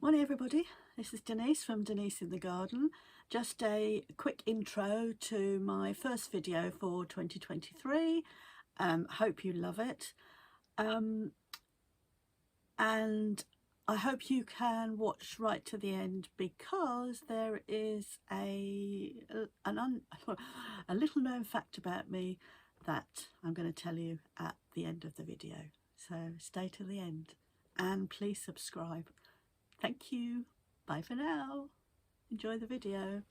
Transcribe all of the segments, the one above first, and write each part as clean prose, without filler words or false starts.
Morning everybody, this is Denise from Denise in the Garden. Just a quick intro to my first video for 2023. Hope you love it, and I hope you can watch right to the end, because there is a little known fact about me that I'm going to tell you at the end of the video. So stay to the end and please subscribe. Thank you. Bye for now. Enjoy the video.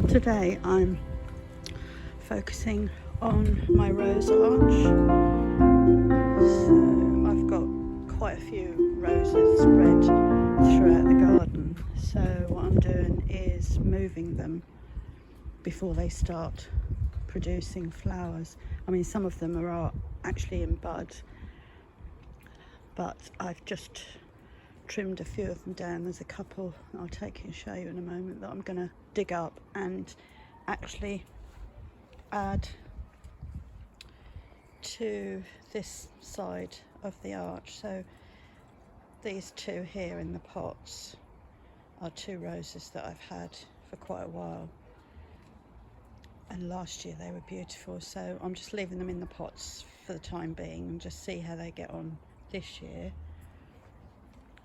Today I'm focusing on my rose arch. So I've got quite a few roses spread throughout the garden. So what I'm doing is moving them before they start producing flowers. I mean, some of them are actually in bud, but I've just trimmed a few of them down. There's a couple I'll take you and show you in a moment that I'm going to dig up and actually add to this side of the arch. So these two here in the pots are two roses that I've had for quite a while, and last year they were beautiful, so I'm just leaving them in the pots for the time being and just see how they get on this year.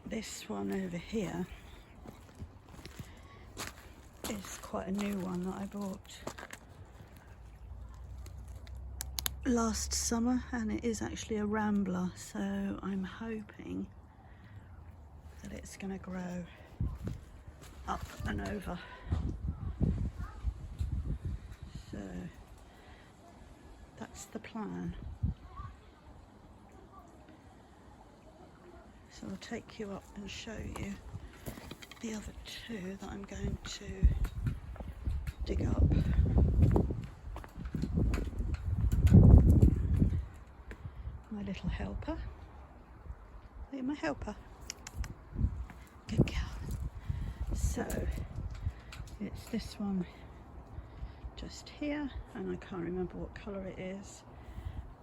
This one over here is quite a new one that I bought last summer, and it is actually a rambler, so I'm hoping that it's going to grow up and over. So that's the plan. So I'll take you up and show you the other two that I'm going to dig up. My little helper. Look at my helper. Good girl. So it's this one just here, and I can't remember what colour it is,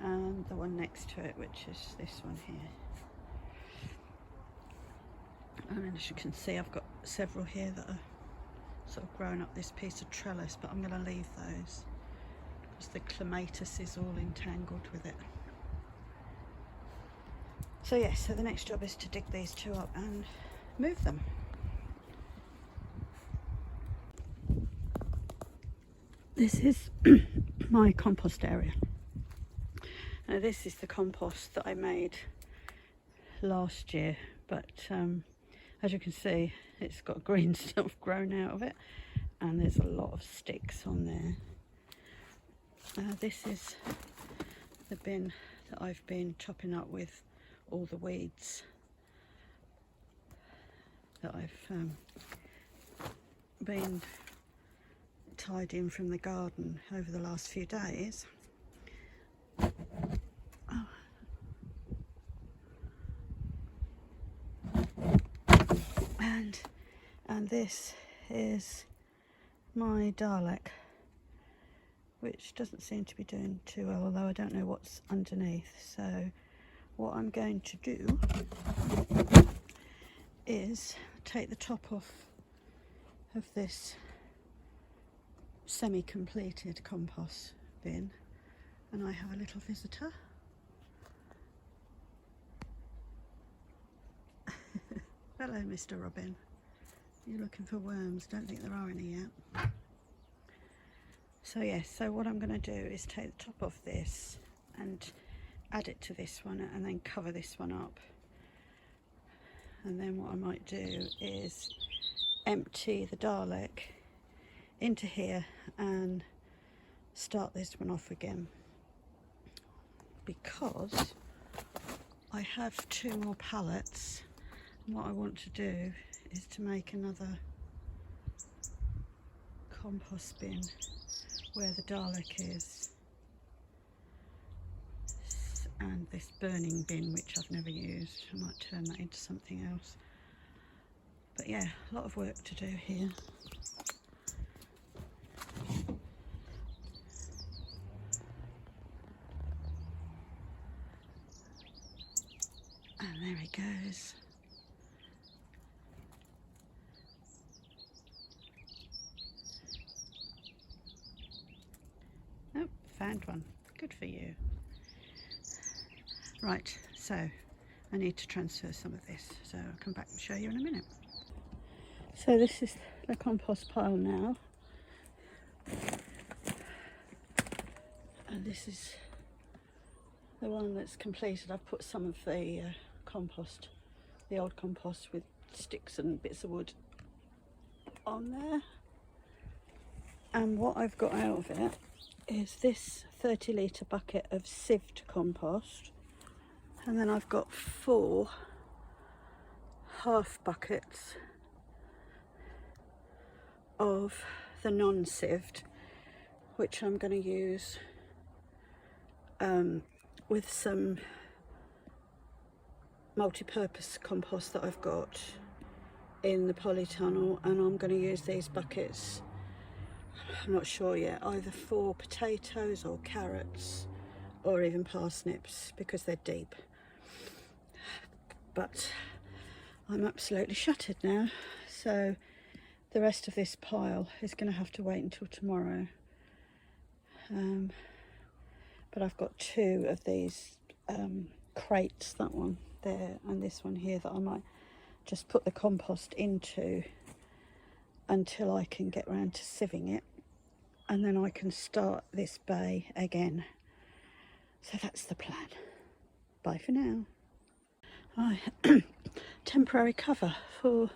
and the one next to it, which is this one here. And as you can see, I've got several here that are sort of growing up this piece of trellis, but I'm going to leave those because the clematis is all entangled with it. So yes, so the next job is to dig these two up and move them. This is my compost area. Now this is the compost that I made last year, but as you can see, it's got green stuff grown out of it, and there's a lot of sticks on there. This is the bin that I've been chopping up with all the weeds that I've been tidying from the garden over the last few days. And this is my Dalek, which doesn't seem to be doing too well, although I don't know what's underneath. So what I'm going to do is take the top off of this semi-completed compost bin, and I have a little visitor. Hello, Mr. Robin. You're looking for worms. Don't think there are any yet. So yes, so what I'm going to do is take the top off this and add it to this one, and then cover this one up. And then what I might do is empty the Dalek into here and start this one off again, because I have 2 more pallets. And what I want to do is to make another compost bin where the Dalek is, and this burning bin which I've never used. I might turn that into something else. But yeah, a lot of work to do here. And there he goes. Oh, found one. Good for you. Right, so I need to transfer some of this, so I'll come back and show you in a minute. So this is the compost pile now, and this is the one that's completed. I've put some of the compost, the old compost with sticks and bits of wood on there, and what I've got out of it is this 30-litre bucket of sieved compost, and then I've got 4 half buckets of the non-sieved, which I'm going to use with some multi-purpose compost that I've got in the polytunnel, and I'm going to use these buckets, I'm not sure yet, either for potatoes or carrots or even parsnips, because they're deep. But I'm absolutely shattered now, so the rest of this pile is going to have to wait until tomorrow. But I've got 2 of these crates, that one there and this one here, that I might just put the compost into until I can get round to sieving it, and then I can start this bay again. So that's the plan. Bye for now. Temporary cover for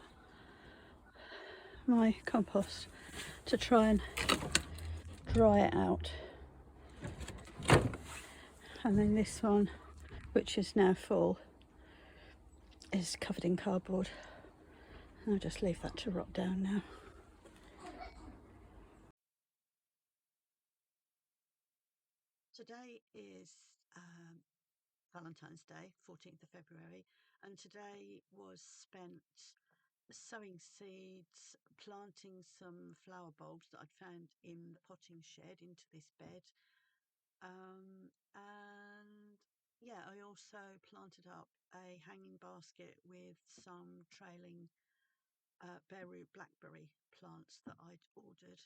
my compost to try and dry it out. And then this one, which is now full, is covered in cardboard. I'll just leave that to rot down now. Today is Valentine's Day, 14th of February, and today was spent sowing seeds, planting some flower bulbs that I'd found in the potting shed into this bed, and yeah, I also planted up a hanging basket with some trailing bare root blackberry plants that I'd ordered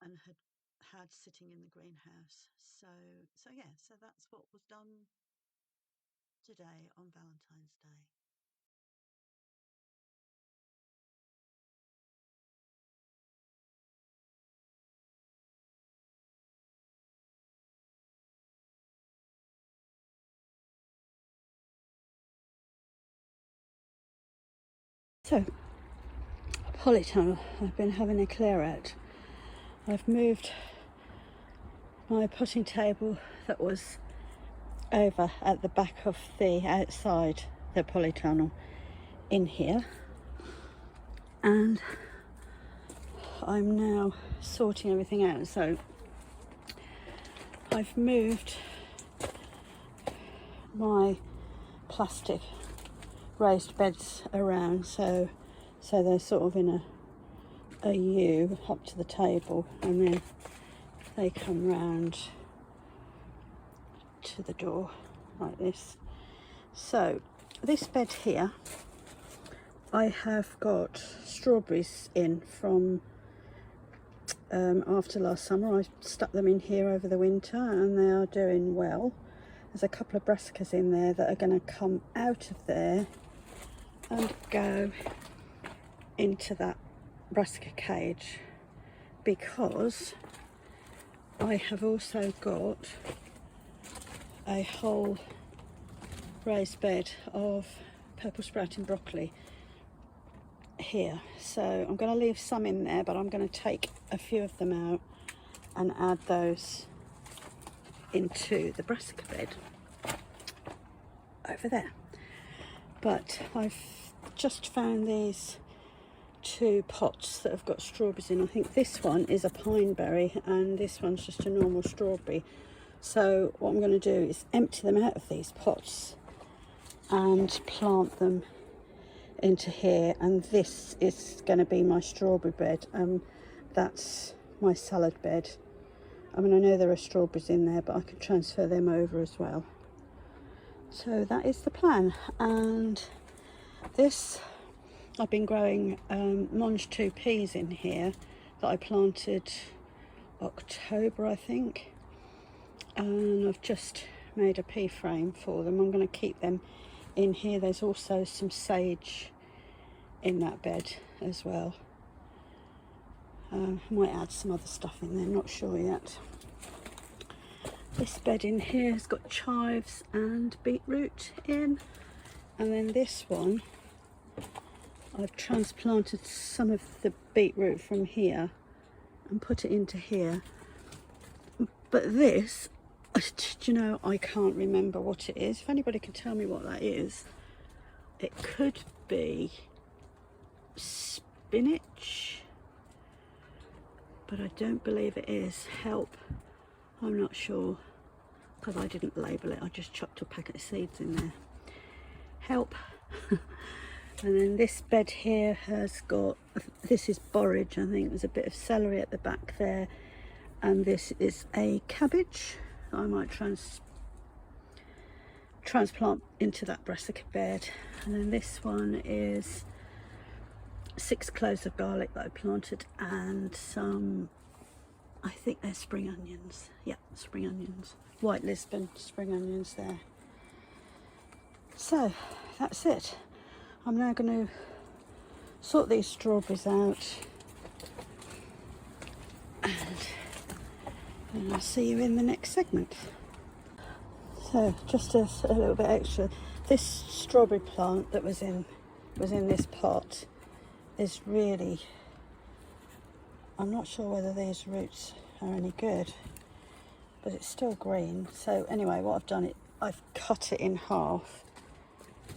and had sitting in the greenhouse. So yeah, so that's what was done today on Valentine's Day. So, polytunnel, I've been having a clear out. I've moved my potting table that was over at the back of the outside the polytunnel in here, and I'm now sorting everything out. So I've moved my plastic raised beds around, so they're sort of in a U up to the table, and then they come round to the door like this. So this bed here, I have got strawberries in from after last summer. I stuck them in here over the winter and they are doing well. There's a couple of brassicas in there that are going to come out of there and go into that brassica cage, because I have also got a whole raised bed of purple sprouting broccoli here. So I'm going to leave some in there, but I'm going to take a few of them out and add those into the brassica bed over there. But I've just found these 2 pots that have got strawberries in. I think this one is a pine berry and this one's just a normal strawberry. So what I'm going to do is empty them out of these pots and plant them into here, and this is going to be my strawberry bed. That's my salad bed. I mean, I know there are strawberries in there, but I could transfer them over as well. So that is the plan. And this, I've been growing Monge 2 peas in here that I planted October, I think, and I've just made a pea frame for them. I'm going to keep them in here. There's also some sage in that bed as well. I might add some other stuff in there, not sure yet. This bed in here has got chives and beetroot in, and then this one I've transplanted some of the beetroot from here and put it into here. But this, do you know, I can't remember what it is. If anybody can tell me what that is, it could be spinach, but I don't believe it is. Help, I'm not sure, because I didn't label it. I just chopped a packet of seeds in there. Help. And then this bed here has got, this is borage, I think. There's a bit of celery at the back there, and this is a cabbage that I might transplant into that brassica bed. And then this one is 6 cloves of garlic that I planted, and some, I think they're spring onions. Yeah, spring onions. White Lisbon spring onions there. So that's it. I'm now going to sort these strawberries out, and I'll see you in the next segment. So just a little bit extra, this strawberry plant that was in this pot is really, I'm not sure whether these roots are any good, but it's still green. So anyway, what I've done, I've cut it in half,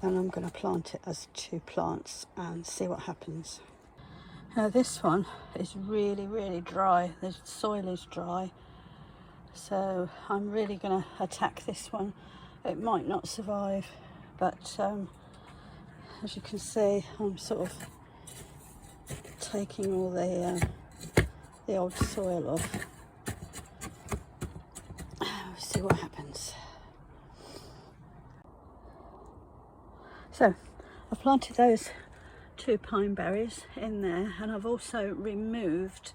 and I'm going to plant it as 2 plants and see what happens. Now this one is really, really dry. The soil is dry, so I'm really going to attack this one. It might not survive, but as you can see, I'm sort of taking all the old soil off. We'll see what happens. So I've planted those 2 pine berries in there, and I've also removed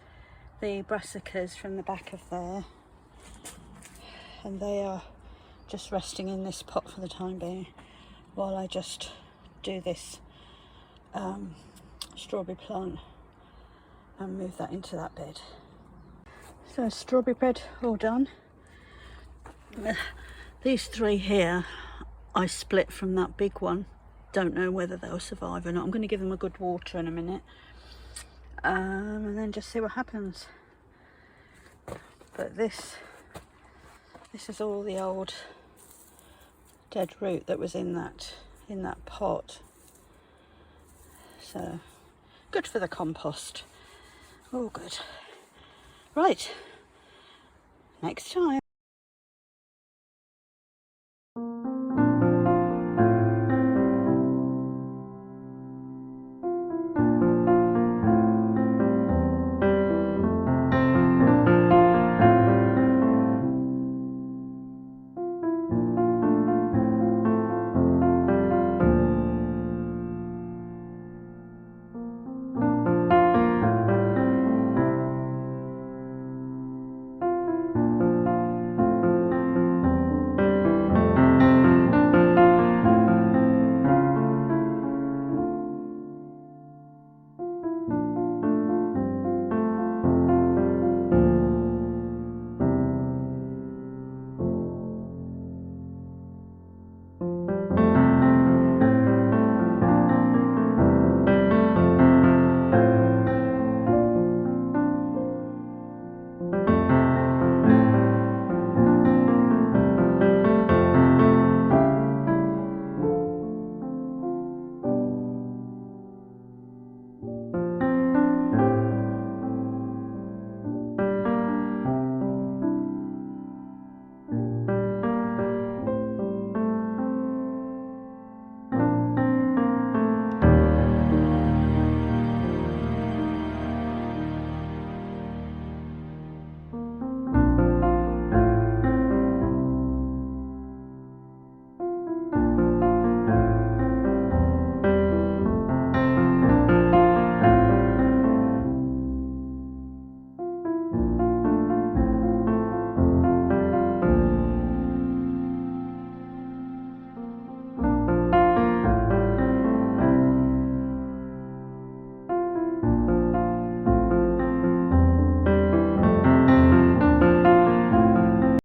the brassicas from the back of there, and they are just resting in this pot for the time being while I just do this strawberry plant and move that into that bed. So strawberry bed all done. These 3 here I split from that big one. Don't know whether they'll survive or not. I'm going to give them a good water in a minute, and then just see what happens. But this is all the old dead root that was in that pot. So good for the compost. All good. Right, next time.